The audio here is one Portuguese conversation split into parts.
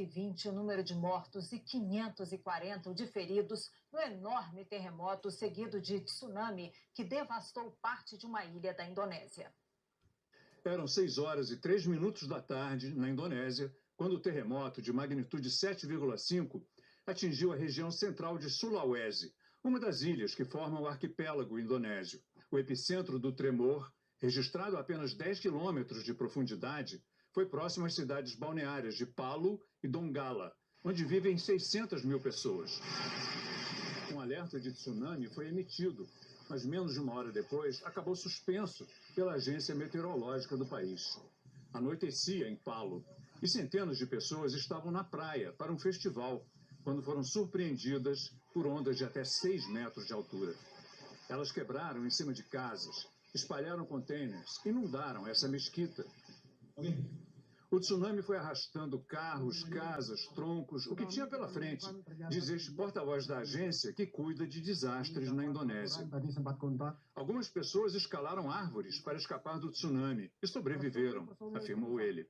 420 o número de mortos e 540 o de feridos no enorme terremoto seguido de tsunami que devastou parte de uma ilha da Indonésia. Eram 6h03 da tarde, na Indonésia, quando o terremoto de magnitude 7,5 atingiu a região central de Sulawesi, uma das ilhas que formam o arquipélago indonésio. O epicentro do tremor, registrado a apenas 10 quilômetros de profundidade, foi próximo às cidades balneárias de Palu e Donggala, onde vivem 600 mil pessoas. Um alerta de tsunami foi emitido, mas menos de uma hora depois acabou suspenso pela agência meteorológica do país. Anoitecia em Palu e centenas de pessoas estavam na praia para um festival, quando foram surpreendidas por ondas de até 6 metros de altura. Elas quebraram em cima de casas, espalharam contêineres, inundaram essa mesquita. O tsunami foi arrastando carros, casas, troncos, o que tinha pela frente, diz este porta-voz da agência que cuida de desastres na Indonésia. Algumas pessoas escalaram árvores para escapar do tsunami e sobreviveram, afirmou ele.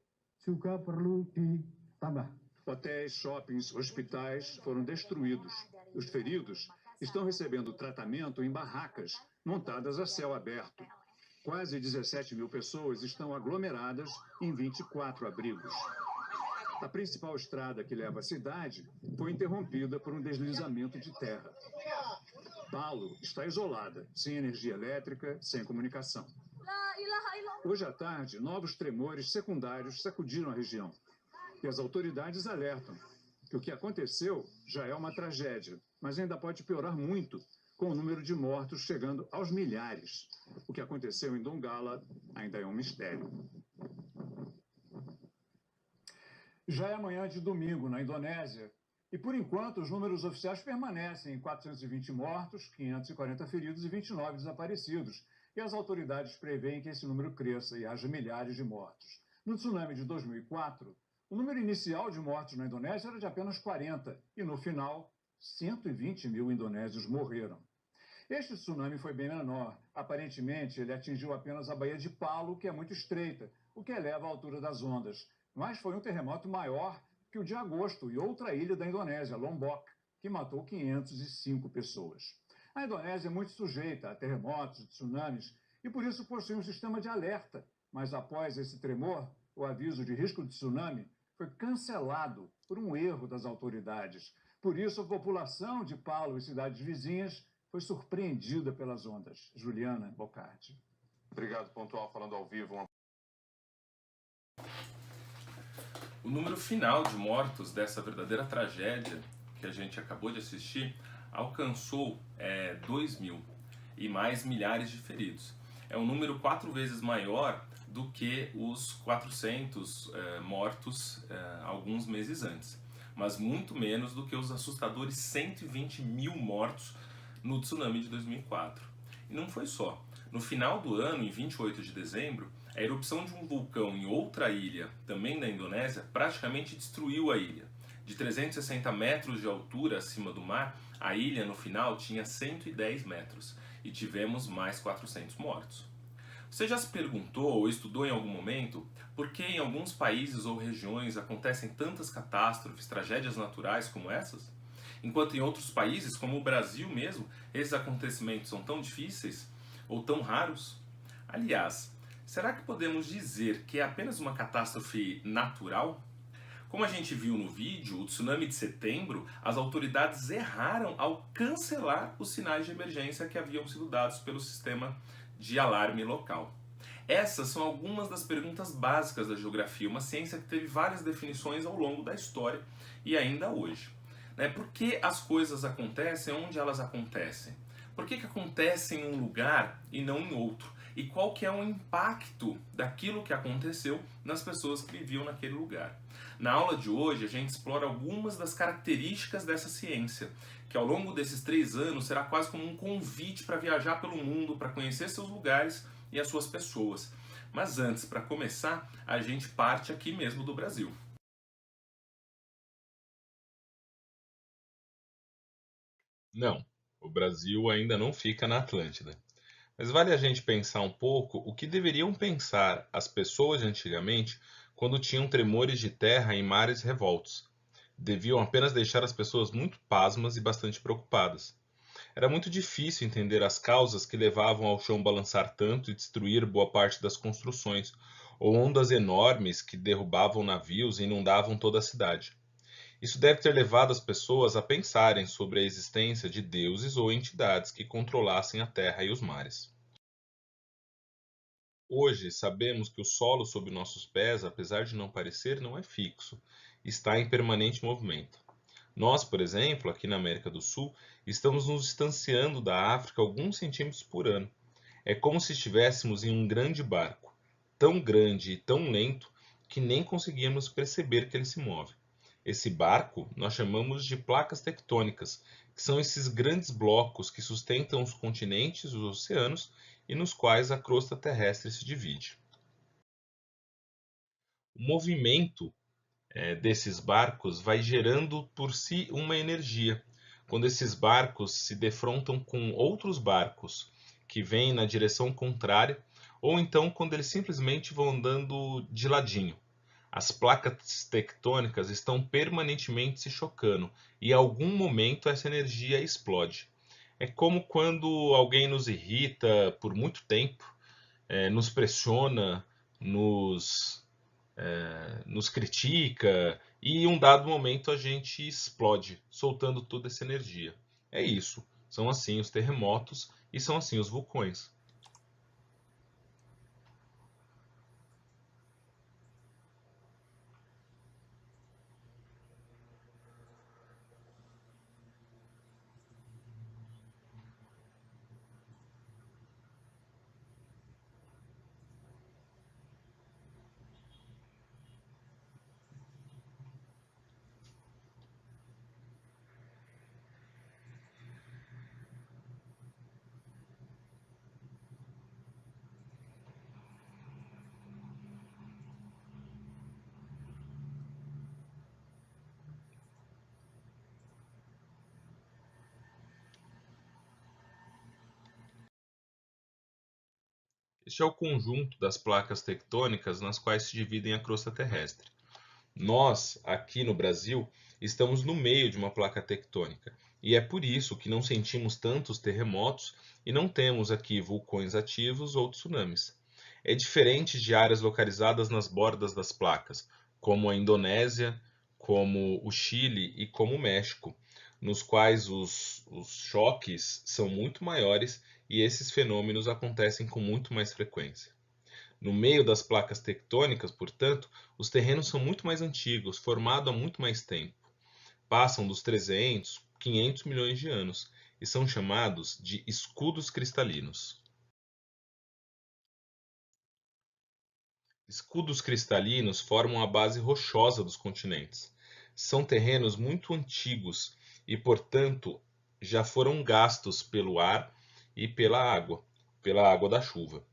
Hotéis, shoppings, hospitais foram destruídos. Os feridos estão recebendo tratamento em barracas, montadas a céu aberto. Quase 17 mil pessoas estão aglomeradas em 24 abrigos. A principal estrada que leva à cidade foi interrompida por um deslizamento de terra. Palu está isolada, sem energia elétrica, sem comunicação. Hoje à tarde, novos tremores secundários sacudiram a região. E as autoridades alertam que o que aconteceu já é uma tragédia, mas ainda pode piorar muito, com o número de mortos chegando aos milhares. O que aconteceu em Donggala ainda é um mistério. Já é amanhã de domingo na Indonésia e, por enquanto, os números oficiais permanecem em 420 mortos, 540 feridos e 29 desaparecidos. E as autoridades preveem que esse número cresça e haja milhares de mortos. No tsunami de 2004, o número inicial de mortos na Indonésia era de apenas 40 e, no final, 120 mil indonésios morreram. Este tsunami foi bem menor. Aparentemente, ele atingiu apenas a Baía de Palu, que é muito estreita, o que eleva a altura das ondas. Mas foi um terremoto maior que o de agosto e outra ilha da Indonésia, Lombok, que matou 505 pessoas. A Indonésia é muito sujeita a terremotos e tsunamis e, por isso, possui um sistema de alerta. Mas após esse tremor, o aviso de risco de tsunami foi cancelado por um erro das autoridades. Por isso, a população de Palu e cidades vizinhas foi surpreendida pelas ondas. Juliana Bocardi. Obrigado, Pontual, falando ao vivo. O número final de mortos dessa verdadeira tragédia que a gente acabou de assistir alcançou 2.000 e mais milhares de feridos. É um número 4 vezes maior do que os 400 mortos alguns meses antes, mas muito menos do que os assustadores 120 mil mortos no tsunami de 2004. E não foi só. No final do ano, em 28 de dezembro, a erupção de um vulcão em outra ilha, também da Indonésia, praticamente destruiu a ilha. De 360 metros de altura acima do mar, a ilha no final tinha 110 metros e tivemos mais 400 mortos. Você já se perguntou ou estudou em algum momento por que em alguns países ou regiões acontecem tantas catástrofes, tragédias naturais como essas? Enquanto em outros países, como o Brasil mesmo, esses acontecimentos são tão difíceis ou tão raros? Aliás, será que podemos dizer que é apenas uma catástrofe natural? Como a gente viu no vídeo, o tsunami de setembro, as autoridades erraram ao cancelar os sinais de emergência que haviam sido dados pelo sistema de alarme local. Essas são algumas das perguntas básicas da geografia, uma ciência que teve várias definições ao longo da história e ainda hoje. Por que as coisas acontecem onde elas acontecem? Por que acontece em um lugar e não em outro? E qual que é o impacto daquilo que aconteceu nas pessoas que viviam naquele lugar? Na aula de hoje a gente explora algumas das características dessa ciência, que ao longo desses 3 anos será quase como um convite para viajar pelo mundo, para conhecer seus lugares e as suas pessoas. Mas antes, para começar, a gente parte aqui mesmo do Brasil. Não, o Brasil ainda não fica na Atlântida. Mas vale a gente pensar um pouco o que deveriam pensar as pessoas de antigamente quando tinham tremores de terra em mares revoltos. deviam apenas deixar as pessoas muito pasmas e bastante preocupadas. Era muito difícil entender as causas que levavam ao chão balançar tanto e destruir boa parte das construções, ou ondas enormes que derrubavam navios e inundavam toda a cidade. Isso deve ter levado as pessoas a pensarem sobre a existência de deuses ou entidades que controlassem a terra e os mares. Hoje sabemos que o solo sob nossos pés, apesar de não parecer, não é fixo, está em permanente movimento. Nós, por exemplo, aqui na América do Sul, estamos nos distanciando da África alguns centímetros por ano. É como se estivéssemos em um grande barco, tão grande e tão lento que nem conseguimos perceber que ele se move. Esse barco nós chamamos de placas tectônicas, que são esses grandes blocos que sustentam os continentes, os oceanos e nos quais a crosta terrestre se divide. O movimento desses barcos vai gerando por si uma energia. Quando esses barcos se defrontam com outros barcos que vêm na direção contrária, ou então quando eles simplesmente vão andando de ladinho. As placas tectônicas estão permanentemente se chocando e em algum momento essa energia explode. É como quando alguém nos irrita por muito tempo, nos pressiona, nos critica e em um dado momento a gente explode, soltando toda essa energia. É isso. São assim os terremotos e são assim os vulcões. Este é o conjunto das placas tectônicas nas quais se dividem a crosta terrestre. Nós, aqui no Brasil, estamos no meio de uma placa tectônica, e é por isso que não sentimos tantos terremotos e não temos aqui vulcões ativos ou tsunamis. É diferente de áreas localizadas nas bordas das placas, como a Indonésia, como o Chile e como o México, nos quais os choques são muito maiores e esses fenômenos acontecem com muito mais frequência. No meio das placas tectônicas, portanto, os terrenos são muito mais antigos, formados há muito mais tempo. Passam dos 300, 500 milhões de anos e são chamados de escudos cristalinos. Escudos cristalinos formam a base rochosa dos continentes. São terrenos muito antigos e, portanto, já foram gastos pelo ar e pela água da chuva.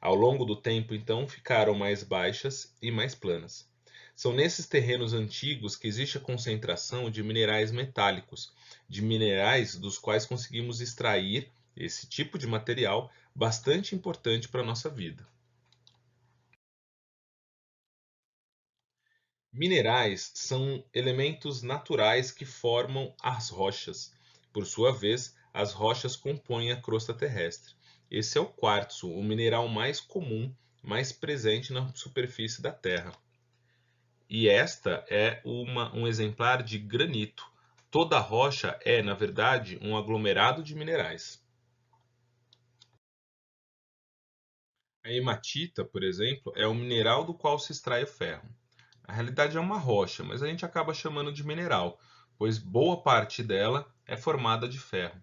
Ao longo do tempo, então, ficaram mais baixas e mais planas. São nesses terrenos antigos que existe a concentração de minerais metálicos, de minerais dos quais conseguimos extrair esse tipo de material bastante importante para a nossa vida. Minerais são elementos naturais que formam as rochas. Por sua vez, as rochas compõem a crosta terrestre. Esse é o quartzo, o mineral mais comum, mais presente na superfície da Terra. E esta é um exemplar de granito. Toda rocha é, na verdade, um aglomerado de minerais. A hematita, por exemplo, é um mineral do qual se extrai o ferro. Na realidade é uma rocha, mas a gente acaba chamando de mineral, pois boa parte dela é formada de ferro.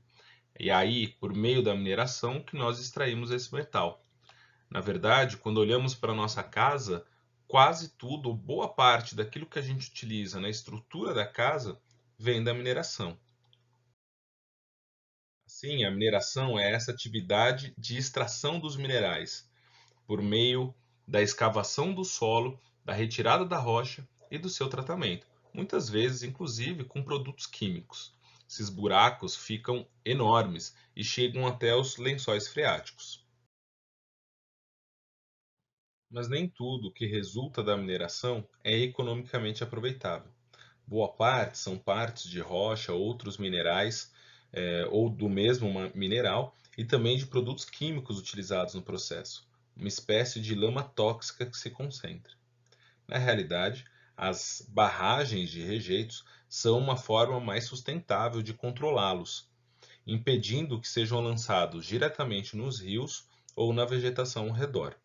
E aí, por meio da mineração, que nós extraímos esse metal. Na verdade, quando olhamos para a nossa casa, quase tudo, ou boa parte daquilo que a gente utiliza na estrutura da casa, vem da mineração. Assim, a mineração é essa atividade de extração dos minerais, por meio da escavação do solo, da retirada da rocha e do seu tratamento, muitas vezes, inclusive, com produtos químicos. Esses buracos ficam enormes e chegam até os lençóis freáticos. Mas nem tudo que resulta da mineração é economicamente aproveitável. Boa parte são partes de rocha, outros minerais ou do mesmo mineral e também de produtos químicos utilizados no processo, uma espécie de lama tóxica que se concentra. Na realidade, as barragens de rejeitos são uma forma mais sustentável de controlá-los, impedindo que sejam lançados diretamente nos rios ou na vegetação ao redor.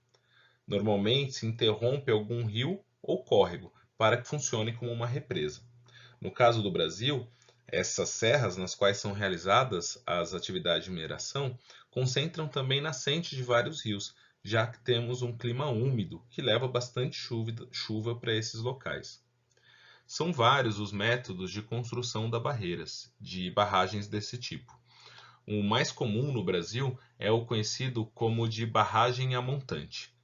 Normalmente se interrompe algum rio ou córrego para que funcione como uma represa. No caso do Brasil, essas serras nas quais são realizadas as atividades de mineração concentram também nascentes de vários rios, já que temos um clima úmido que leva bastante chuva para esses locais. São vários os métodos de construção de barragens desse tipo. O mais comum no Brasil é o conhecido como de barragem a montante.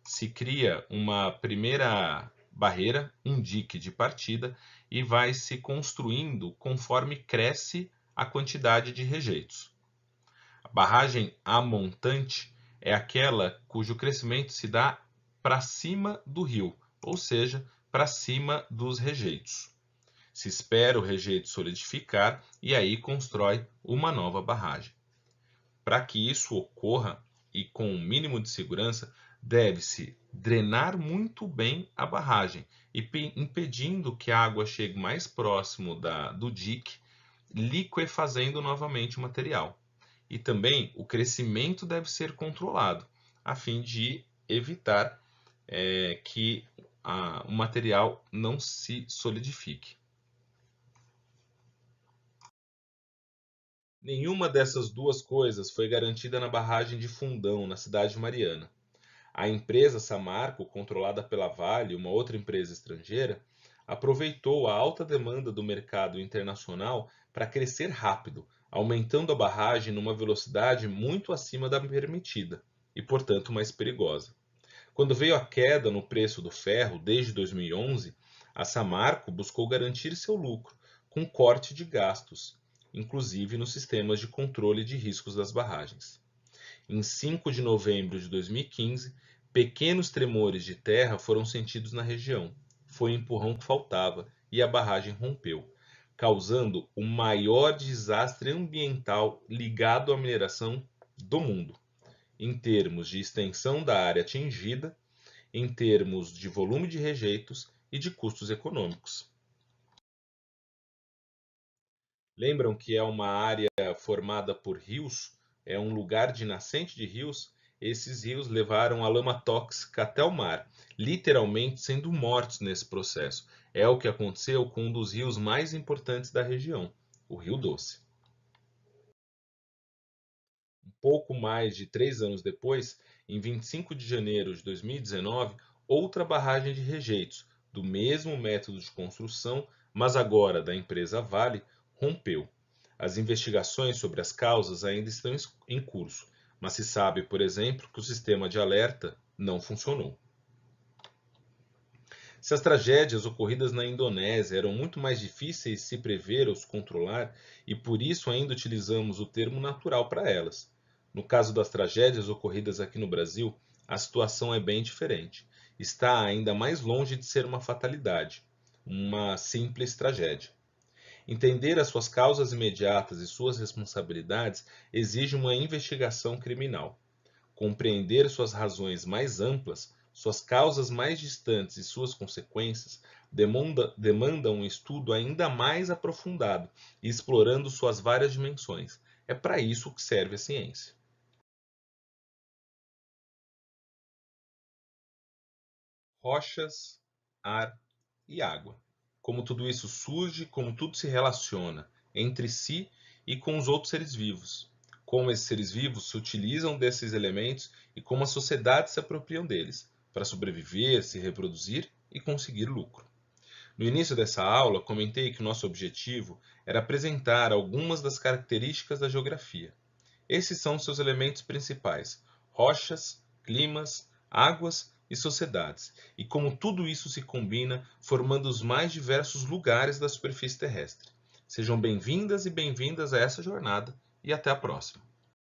Se cria uma primeira barreira, um dique de partida, e vai se construindo conforme cresce a quantidade de rejeitos. A barragem a montante é aquela cujo crescimento se dá para cima do rio, ou seja, para cima dos rejeitos. Se espera o rejeito solidificar e aí constrói uma nova barragem. Para que isso ocorra e com o mínimo de segurança, deve-se drenar muito bem a barragem, impedindo que a água chegue mais próximo do dique, liquefazendo novamente o material. E também o crescimento deve ser controlado, a fim de evitar que o material não se solidifique. Nenhuma dessas duas coisas foi garantida na barragem de Fundão, na cidade de Mariana. A empresa Samarco, controlada pela Vale, uma outra empresa estrangeira, aproveitou a alta demanda do mercado internacional para crescer rápido, aumentando a barragem numa velocidade muito acima da permitida e, portanto, mais perigosa. Quando veio a queda no preço do ferro desde 2011, a Samarco buscou garantir seu lucro com corte de gastos, inclusive nos sistemas de controle de riscos das barragens. Em 5 de novembro de 2015, pequenos tremores de terra foram sentidos na região. Foi o empurrão que faltava e a barragem rompeu, causando o maior desastre ambiental ligado à mineração do mundo, em termos de extensão da área atingida, em termos de volume de rejeitos e de custos econômicos. Lembram que é uma área formada por rios? É um lugar de nascente de rios? Esses rios levaram a lama tóxica até o mar, literalmente sendo mortos nesse processo. É o que aconteceu com um dos rios mais importantes da região, o Rio Doce. Um pouco mais de 3 anos depois, em 25 de janeiro de 2019, outra barragem de rejeitos, do mesmo método de construção, mas agora da empresa Vale, rompeu. As investigações sobre as causas ainda estão em curso, mas se sabe, por exemplo, que o sistema de alerta não funcionou. Se as tragédias ocorridas na Indonésia eram muito mais difíceis de se prever ou se controlar, e por isso ainda utilizamos o termo natural para elas. No caso das tragédias ocorridas aqui no Brasil, a situação é bem diferente. Está ainda mais longe de ser uma fatalidade, uma simples tragédia. Entender as suas causas imediatas e suas responsabilidades exige uma investigação criminal. Compreender suas razões mais amplas, suas causas mais distantes e suas consequências demanda um estudo ainda mais aprofundado e explorando suas várias dimensões. É para isso que serve a ciência. Rochas, ar e água. Como tudo isso surge, como tudo se relaciona entre si e com os outros seres vivos. Como esses seres vivos se utilizam desses elementos e como as sociedades se apropriam deles, para sobreviver, se reproduzir e conseguir lucro. No início dessa aula, comentei que o nosso objetivo era apresentar algumas das características da geografia. Esses são seus elementos principais: rochas, climas, águas e sociedades, e como tudo isso se combina, formando os mais diversos lugares da superfície terrestre. Sejam bem-vindas e bem-vindas a essa jornada, e até a próxima.